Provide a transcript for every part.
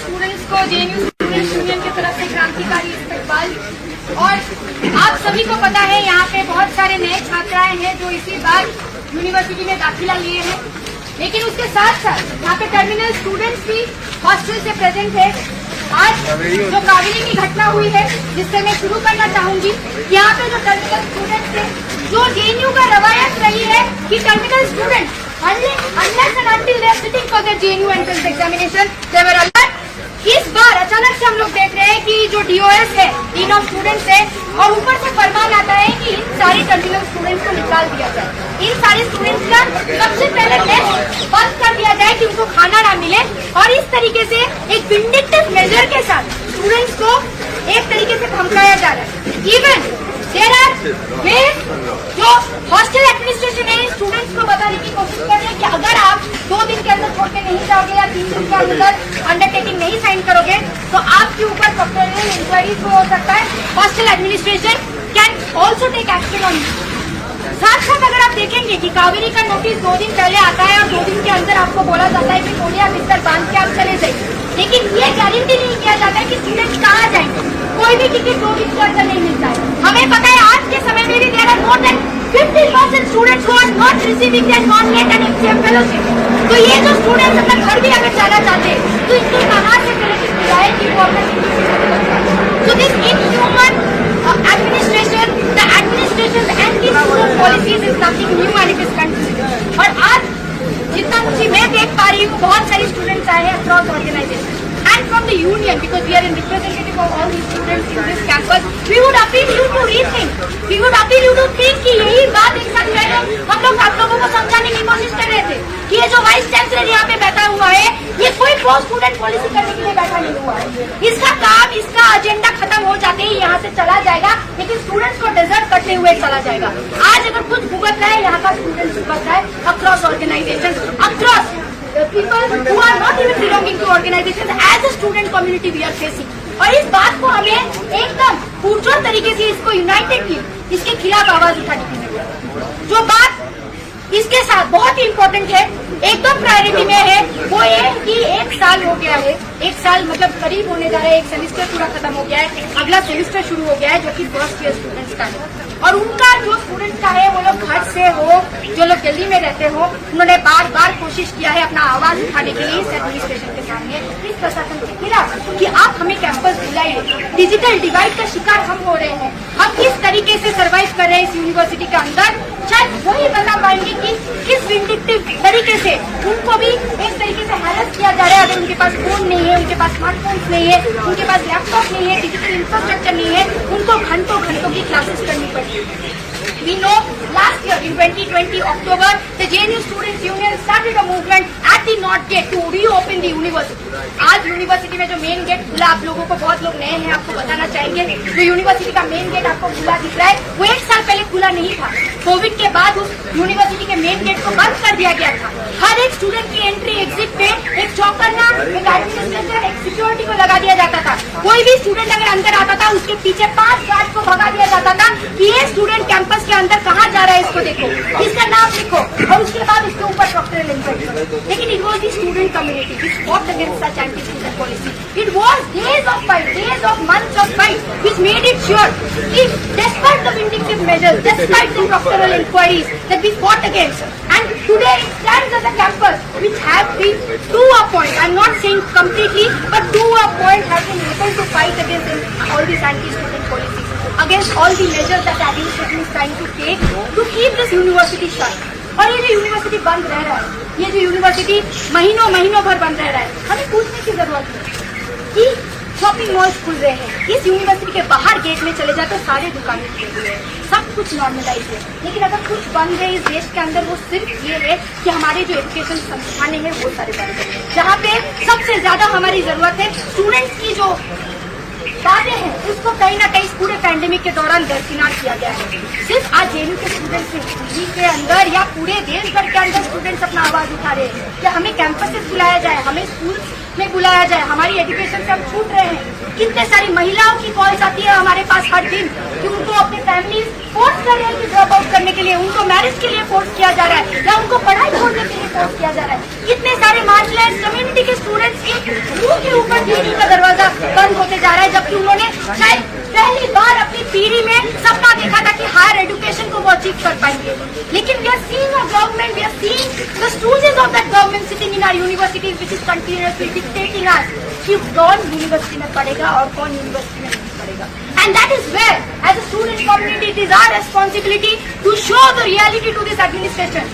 Students को JNU students union की तरफ से क्रांतिकारी इस्तकबाल। और आप सभी को पता है यहाँ पे बहुत सारे नए छात्राएं हैं जो इसी बार यूनिवर्सिटी में दाखिला लिए हैं, लेकिन उसके साथ साथ यहाँ पे टर्मिनल स्टूडेंट्स भी हॉस्टल से प्रेजेंट है। आज जो कावेरी की घटना हुई है जिससे मैं शुरू करना चाहूंगी, यहाँ पे जो टर्मिनल स्टूडेंट्स थे, जो जेएनयू का रवायत रही है कि terminal student unless and until they are sitting for their JNU entrance examination, they were allowed. इस बार अचानक से हम लोग देख रहे हैं कि जो DOS है, डीन ऑफ स्टूडेंट्स है, और ऊपर से फरमान आता है कि इन सारे टर्मिनल स्टूडेंट्स को निकाल दिया जाए। इन सारे स्टूडेंट्स का सबसे पहले टेस्ट बंद कर दिया जाए कि उनको खाना ना मिले, और इस तरीके से एक विंडिक्टिव मेजर के साथ स्टूडेंट्स को एक तरीके से धमकाया जा रहा है। इवन जो हॉस्टल एडमिनिस्ट्रेशन है स्टूडेंट्स को बताने की कोशिश कर रहे हैं कि अगर आप 2 दिन के अंदर छोड़ के नहीं जाओगे या 3 दिन के अंदर अंडरटेकिंग नहीं साइन करोगे तो आपके ऊपर प्रोक्योरियल इंक्वायरी हो सकता है। Hostel administration can also take action on you. साथ साथ अगर आप देखेंगे कि कावेरी का नोटिस 2 दिन पहले आता है और 2 दिन के अंदर आपको बोला जाता है कि तोलिया बिस्तर बांध के आप चले जाइए, लेकिन ये गारंटी नहीं किया जाता है कि स्टूडेंट्स कहाँ जाएंगे। कोई भी टिकट 2 दिन के अंदर नहीं मिलता है। हमें पता है आज के समय में भी there are more than 50% students who are not receiving their non NET and XM fellowship. तो ये जो स्टूडेंट्स अपना घर भी अगर जाना चाहते हैं तो इनको कहाँ से फेलोशिप मिला है कि वो अपना so this inhuman administration, the administration and the student policies is nothing new and it is continuing। और आज जितना मुझे मैं देख पा रही हूँ बहुत सारे स्टूडेंट्स आए हैं across organisation and from the union, because we are in representative of all these students in this campus, we would appeal you to rethink, we would appeal you to think कि यही बात एक साथ बैठे हम लोग आप लोगों को समझाने की कोशिश कर रहे थे कि ये जो वाइस चांसलर यहाँ पे बैठा हुआ है ये कोई प्रो स्टूडेंट पॉलिसी करने के लिए बैठा नहीं हुआ है। इसका काम, इसका एजेंडा खत्म हो जाते ही यहाँ से चला जाएगा, लेकिन स्टूडेंट्स को डिजर्व करते हुए चला जाएगा। आज अगर कुछ भुगत रहा है यहाँ का स्टूडेंट्स भुगत रहा है across organisation, across people who are not even belonging to organizations as a student community we are facing। और इस बात को हमें एकदम पुरजोर तरीके से इसको यूनाइटेडली इसके खिलाफ आवाज उठाने की जरूरत है। जो बात इसके साथ बहुत ही इम्पोर्टेंट है, एकदम प्रायोरिटी में है, वो ये कि 1 साल हो गया है, 1 साल मतलब करीब होने जा रहा है, 1 सेमेस्टर पूरा खत्म हो गया है, अगला सेमेस्टर शुरू हो गया है जो कि फर्स्ट ईयर स्टूडेंट्स का है। और उनका जो स्टूडेंट्स का है वो लोग घर से हो, जो लोग दिल्ली में रहते हो, उन्होंने बार बार कोशिश किया है अपना आवाज उठाने के लिए इस एडमिनिस्ट्रेशन के सामने, इस प्रशासन के खिलाफ कि आप हमें कैंपस दिलाइए। डिजिटल डिवाइड का शिकार हम हो रहे हैं। हम किस तरीके से सर्वाइव कर रहे हैं इस यूनिवर्सिटी के अंदर, शायद वही बता पाएंगे कि किस विंडिक्टिव तरीके से उनको भी एक तरीके से हैरेस किया जा रहा है। अगर उनके पास फोन नहीं है, उनके पास स्मार्टफोन्स नहीं है, उनके पास लैपटॉप नहीं है, डिजिटल इंफ्रास्ट्रक्चर नहीं है, उनको घंटों घंटों की क्लासेस करनी पड़ती है। We know last year in 2020 October the JNU Students Union started a movement at the North Gate to reopen the university। आज यूनिवर्सिटी में जो मेन गेट खुला, आप लोगों को बहुत लोग नए हैं आपको बताना चाहेंगे, जो यूनिवर्सिटी का मेन गेट आपको खुला दिख रहा है वो 1 साल पहले खुला नहीं था। कोविड के बाद उस यूनिवर्सिटी के मेन गेट को बंद कर दिया गया था। हर एक स्टूडेंट की एंट्री एग्जिट पे एक चौकन्ना, एक एडमिनिस्ट्रेटर, एक सिक्योरिटी को लगा दिया जाता था। कोई भी स्टूडेंट अगर अंदर आता था उसके पीछे 5 गार्ड को भगा दिया जाता था कि ये स्टूडेंट कैंपस के अंदर कहाँ जा रहा है, इसको देखो, इसका नाम लिखो, और उसके बाद उसके ऊपर प्रोक्योरियल इंक्वायरी। लेकिन it was the student community which fought against such anti student policy. It was days of fight, days of months of fight which made it sure कि despite the vindictive measures, despite the procedural inquiries that we fought against, and today it stands as a campus which have been to a point, I'm not saying completely, but to a point have been able to fight against all these anti-student policies, against all the measures that the administration is trying to take to keep this university shut। और ये जो university बंद रह रहा है, ये जो university महीनों महीनों भर बंद रह रहा है, हमें पूछने की जरूरत है कि शॉपिंग मॉल्स खुल रहे हैं, इस यूनिवर्सिटी के बाहर गेट में चले जाते सारे दुकानें खुल रही है, सब कुछ नॉर्मलाइज है। लेकिन अगर कुछ बंद है इस देश के अंदर वो सिर्फ ये है कि हमारे जो एजुकेशन संस्थानें हैं वो सारे बंद है, जहाँ पे सबसे ज्यादा हमारी जरूरत है स्टूडेंट्स की जो बातें हैं उस को कहीं ना कहीं पूरे पैंडेमिक के दौरान दरकिनार किया गया है। सिर्फ आज जेएनयू के स्टूडेंट्स दिल्ली के अंदर या पूरे देश भर के अंदर स्टूडेंट्स अपना आवाज उठा रहे हैं कि हमें कैंपसेस बुलाया जाए, हमें स्कूल में बुलाया जाए, हमारी एजुकेशन से हम छूट रहे हैं। कितने सारी महिलाओं की कॉल्स आती है हमारे पास हर दिन कि उनको अपने फैमिली फोर्स कर रहे हैं कि ड्रॉप आउट करने के लिए, उनको मैरिज के लिए फोर्स किया जा रहा है या उनको पढ़ाई छोड़ने के लिए फोर्स किया जा रहा है। कितने सारे मार्जिनलाइज्ड कम्युनिटी के स्टूडेंट्स के मुंह के ऊपर जेएनयू का दरवाजा बंद होते जा रहा है, जबकि उन्होंने शायद पहली बार अपनी पीढ़ी में सपना देखा था कि हायर एजुकेशन को वो अचीव कर पाएंगे। लेकिन we are seeing a government, we are seeing the students of that government sitting in our universities which is continuously dictating us कि कौन यूनिवर्सिटी में पढ़ेगा और कौन यूनिवर्सिटी में नहीं पढ़ेगा। And that is where, as a student community, it is our responsibility to show the reality to this administration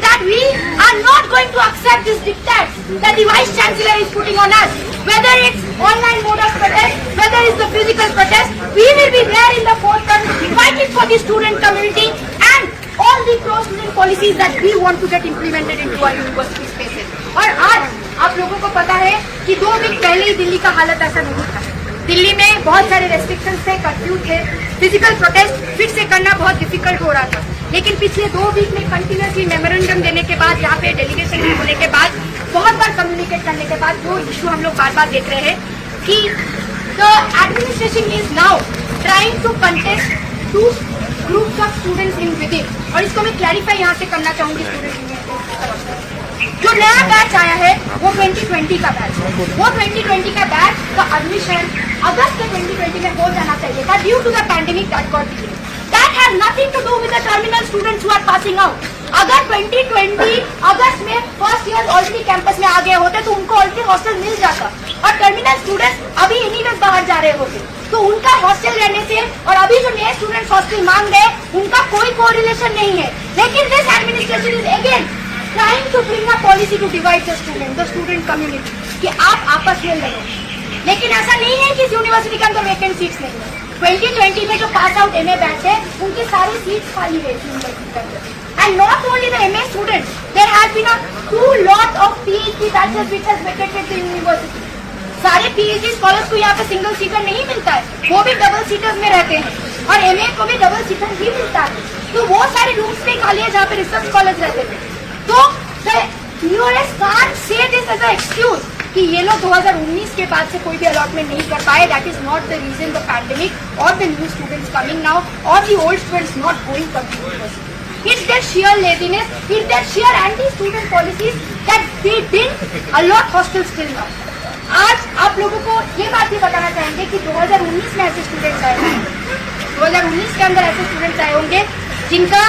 that we are not going to accept this diktat that the Vice Chancellor is putting on us. Whether it's online mode of protest, whether it's the physical protest, we will be there in the forefront fighting for the student community and all the pro-student policies that we want to get implemented into our university spaces. और आज आप लोगों को पता है कि 2 week पहले ही दिल्ली का हालत ऐसा नहीं था। दिल्ली में बहुत सारे रेस्ट्रिक्शंस थे, कर्फ्यू थे, फिजिकल प्रोटेस्ट फिर से करना बहुत डिफिकल्ट हो रहा था। लेकिन पिछले 2 वीक में कंटिन्यूसली मेमोरेंडम देने के बाद, यहाँ पे डेलीगेशन होने के बाद, बहुत बार कम्युनिकेट करने के बाद जो इशू हम लोग बार बार देख रहे हैं कि the administration is now trying to contest 2 groups of students in within. और इसको मैं क्लैरिफाई यहाँ से करना चाहूंगी स्टूडेंट जो नया बैच आया है वो 2020 का बैच है। वो 2020 का बैच का एडमिशन अगस्त 2020 में हो जाना चाहिए था due to the pandemic that got delayed. That has nothing to do with the terminal students who are passing out. अगर 2020 अगस्त में फर्स्ट ईयर ऑलरेडी कैंपस में आ गए होते तो उनको ऑलरेडी हॉस्टल मिल जाता, और टर्मिनल स्टूडेंट्स अभी इन्हीं में बाहर जा रहे होते तो उनका हॉस्टल रहने से और अभी जो नए स्टूडेंट्स हॉस्टल मांग रहे उनका कोई कोरिलेशन नहीं है। लेकिन this administration is again trying to bring a policy to divide the student community कि आप आपस में लड़ो। लेकिन ऐसा नहीं है कि इस यूनिवर्सिटी के अंदर वैकेंट सीट्स नहीं है। 2020 में जो पास आउट एमए बैच है उनकी सारी सीट्स खाली है यूनिवर्सिटी के अंदर। And not only the MA students, there has been a 2 lot of PhD batches which has vacated the university. सारे PhD स्कॉलर्स को यहाँ पे सिंगल सीटर नहीं मिलता है, वो भी डबल सीटर्स में रहते हैं, और एमए को भी डबल सीटर ही मिलता है। तो वो सारे रूम्स पे खाली है जहाँ पे रिसर्च स्कॉलर्स रहते थे। तो DOS can't say this as an excuse कि ये लोग 2019 के बाद से कोई भी अलॉटमेंट नहीं कर पाए। That is not the reason the pandemic और the new students coming now और the old students not going to university. It's their sheer laziness, it's their sheer anti student policies that they didn't allot hostels till now. आज आप लोगों को ये बात भी बताना चाहेंगे कि 2019 में ऐसे स्टूडेंट्स आए हैं, 2019 के अंदर ऐसे स्टूडेंट्स आए होंगे जिनका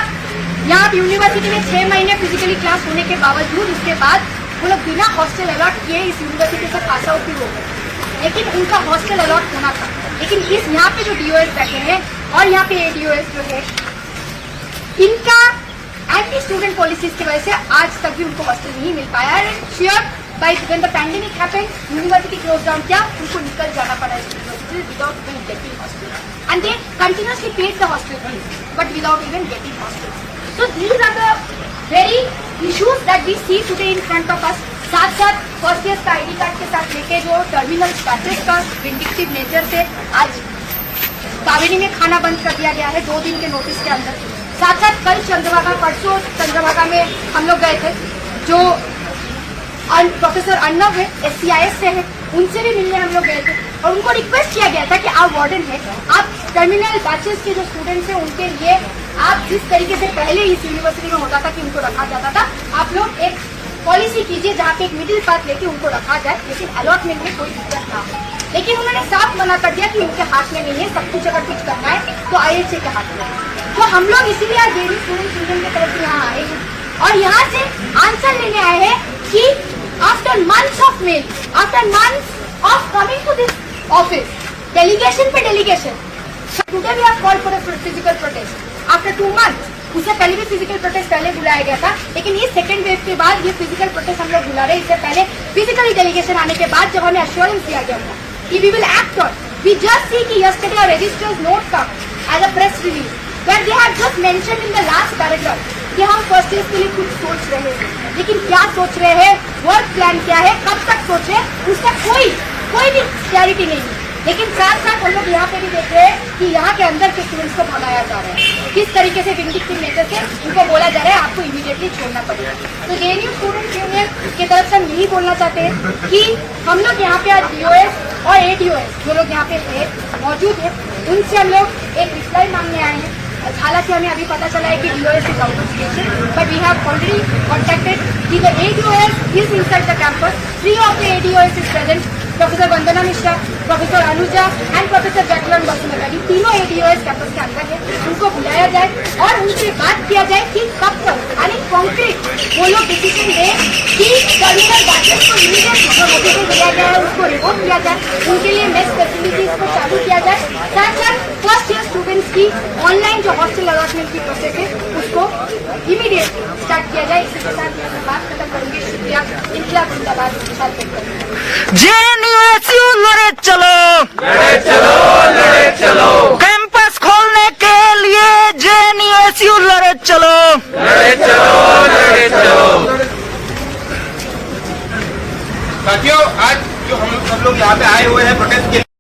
यहाँ यूनिवर्सिटी में 6 महीने फिजिकली क्लास होने के बावजूद उसके बाद वो लोग बिना हॉस्टल अलॉट किए इस यूनिवर्सिटी से पास आउट भी हो गए। लेकिन उनका हॉस्टल अलॉट होना था। लेकिन इस यहाँ पे जो DOS बैठे हैं और यहाँ पे ADOS जो है, इनका एंटी स्टूडेंट पॉलिसीज की वजह से आज तक भी उनको हॉस्टल नहीं मिल पाया है। Sure by when the pandemic happened, university close down किया, उनको निकल जाना पड़ा इस university without even getting hostel, and they continuously paid the hostel fees but without even getting hostel. So these are the very issues that we see today in front of us। साथ साथ first year का ID card के साथ लेके जो terminal batches का vindictive nature से आज कावेरी में खाना बंद कर दिया गया है 2 दिन के नोटिस के अंदर। साथ साथ कल चंद्रभागा, परसों चंद्रभागा में हम लोग गए थे, जो प्रोफेसर अर्णव है SCIS से है, उनसे भी मिलने हम लोग गए थे और उनको रिक्वेस्ट किया गया था कि आप वार्डन है, आप टर्मिनल बैचेस के जो स्टूडेंट्स हैं उनके लिए आप जिस तरीके से पहले इस यूनिवर्सिटी में होता था कि उनको रखा जाता था, आप लोग एक पॉलिसी कीजिए जहाँ पे एक मिडिल पाथ लेके उनको रखा जाए, लेकिन अलॉटमेंट में कोई दिक्कत ना हो। लेकिन उन्होंने साफ मना कर दिया कि उनके हाथ में नहीं है, सब कुछ अगर कुछ करना है तो IHA के हाथ में है। तो हम लोग इसीलिए आज जेडी स्टूडेंट यूनियन की तरफ से यहाँ आए हैं और यहाँ से आंसर लेने आए हैं कि after months of mail, after months of coming to this office, delegation पे delegation, today we have called for a physical protest after 2 months। उससे पहले भी फिजिकल प्रोटेस्ट पहले बुलाया गया था, लेकिन ये सेकंड वेव के बाद ये फिजिकल प्रोटेस्ट हम लोग बुला रहे हैं। इससे पहले फिजिकली डेलीगेशन आने के बाद जब हमें एश्योरेंस दिया गया था कि we will act on, we just see कि yesterday a registrars note come as a press release where they have just mentioned in the last paragraph कि हम फर्स्ट ईयर के लिए कुछ सोच रहे हैं, लेकिन क्या सोच रहे हैं, वर्क प्लान क्या है, कब तक सोच रहे हैं, उसका कोई भी क्लैरिटी नहीं है। लेकिन साथ साथ हम लोग यहाँ पे भी देख रहे हैं कि यहाँ के अंदर के स्टूडेंट्स को भगाया जा रहा है। किस तरीके से विंडिक्टिव नेचर से उनको बोला जा रहा है आपको इमीडिएटली छोड़ना पड़ेगा। तो जेएनयू स्टूडेंट यूनियन की तरफ से हम यही बोलना चाहते हैं कि हम लोग यहाँ पे आज डीओएस और एडीओएस जो लोग यहाँ पे मौजूद है उनसे हम लोग एक रिप्लाई मांगने आए हैं। हालांकि हमें अभी पता चला है कि DOS is out of station, but we have already contacted कि the ADOS is inside the campus. 3 of the ADOS is present, professor Vandana Mishra, professor Anuja and professor Jacqueline Basumatary, तीनों एडीओएस कैंपस के अंदर है। उनको बुलाया जाए और उनसे बात किया जाए कि कब तक यानी कॉन्क्रीट वो लोग डिसीजन दे कि टर्मिनल बैचेस को इमीडिएट जो नोटिफिकेशन दिया गया है उसको रिवोक किया जाए, उनके लिए मेस फैसिलिटीज को चालू किया जाए, साथ साथ फर्स्ट ईयर स्टूडेंट्स की ऑनलाइन जो हॉस्टल अलॉटमेंट की प्रोसेस है उसको इमीडिएट स्टार्ट किया जाए। इसी के साथ मैं बात खत्म करूंगी। शुक्रिया। इंकलाब जिंदाबाद। जेएनयू लड़े चलो।